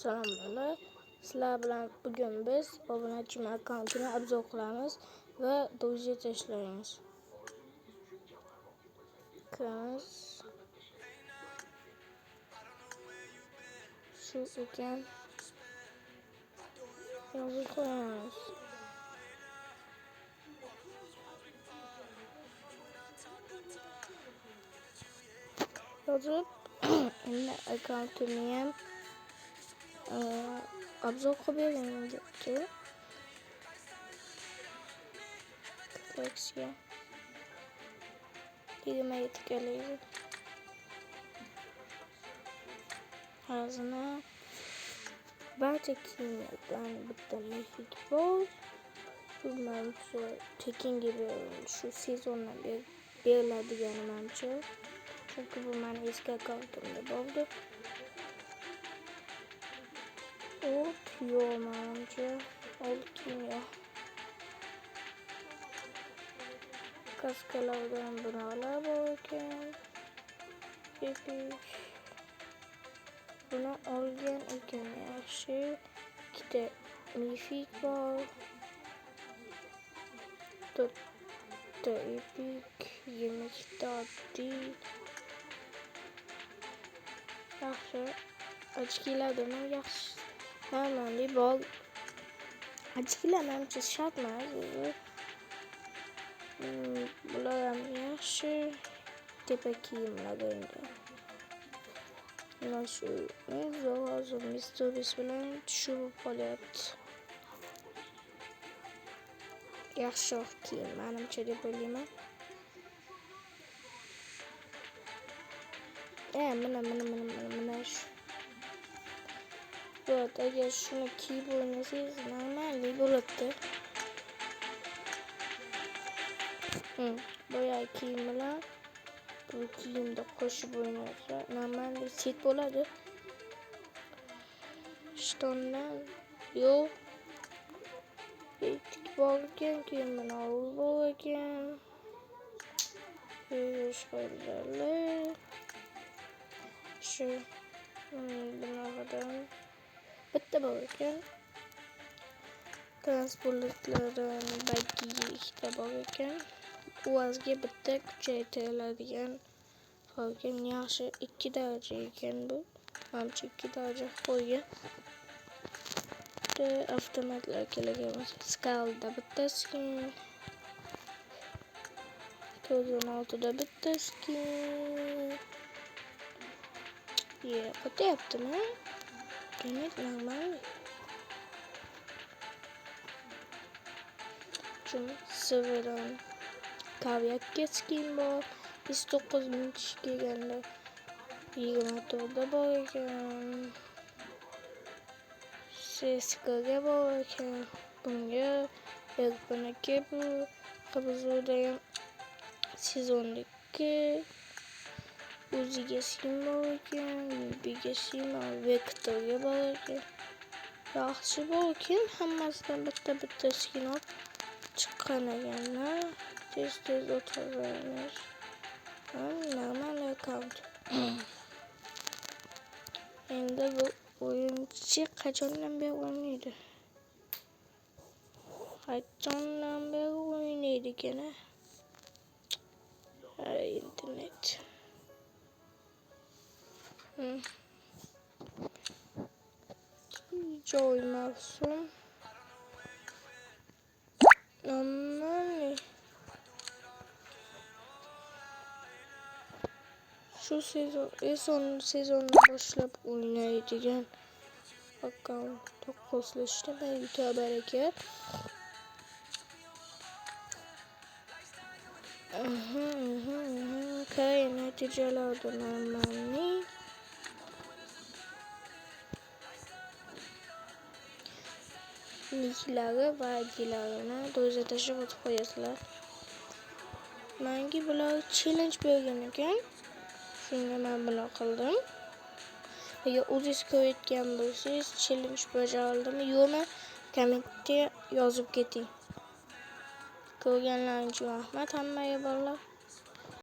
Assalomu. Sizlar bilan bugun biz obunachim akkauntini obzor qilamiz va do'stga tashlaymiz. Kiramiz. Shu ekan. Yozib qo'yamiz. Yozib endi akkauntini ham obzor qilib bering. Tıklaksıya 20'ye tıklayın. Ağzına barcha kiyimlardan bitta futbol. Bu menimcha tekin gibi shu sezondan beriladigan menimcha. Çünkü bu meni eski akkauntimda bo'ldi. Yo'q menimcha oldi kiyim yo'q. Kaskalardan bunalar bor ekan. Buni olgan ekan yaxshi. Ikkita mifik bor. 4ta epik, 22 ta oddiy. Yaxshi. Ochkilardan ham yaxshi. Normalniy bor. Ochkilar menimcha shart emas. Bular ham yaxshi. Tepa kiyimlar endi. Mana shu hozir Mistobis bilan tushib qolyapti. Yaxshiroq kiyim menimcha deb o'ylayman. Mana shu. Evet, agar shuni kiyib o'ynasangiz normalniy bo'ladi. Boyagi kiyim bilan bu kiyimda qo'shib o'ynasa normalniy set bo'ladi. Shtondan yo'q. Etik bor ekan, keyin mana u bor ekan. Sho'rlar. Shu bunaqadan bitta bor ekan. Transportlardan baggi ikkita bor ekan. Uvozga bitta kuchaytiriladigan qolgan yaxshi 2 daraja ekan bu. Menimcha 2 daraja qo'ygan. Avtomatlar kelgan. Skalda bitta skin. 16da bitta skin. Qo'tyaptimi? Demak normal. Chunki Severan Kavyakka skin bor. 29 ming kishi kelganda 24 da bor ekan. CSK'ga bor ekan. Bunga Erkin'ga bu Qabuzda ham sezondagi o'ziga skin bor ekan. Yubiga skin bor, Vektorga bor ekan. Yaxshi bor ekan, hammasidan bitta skin olib chiqqan ekanlar. Tez o'tiramiz. Normal akkaunt. Endi bu o'yinchi qachondan beri o'ynaydi? Qachondan beri o'ynaydi ekan? Internet. Joy mavsum. Normal. Shu sezonni boshlab o'ynaydigan akkaunt taqqoslashda menga baraka. Kay natijalarda normalniy. Niklari va idlarini do'za tashlab o'tib qo'yasizlar. Menga bular challenge bergan ekan. Shunga men buni qildim. Agar o'zingiz ko'rayotgan bo'lsangiz, challenge bajarildimi yo'qmi? Kommentga yozib keting. Ko'rganlaringiz uchun rahmat hammaga bolalar.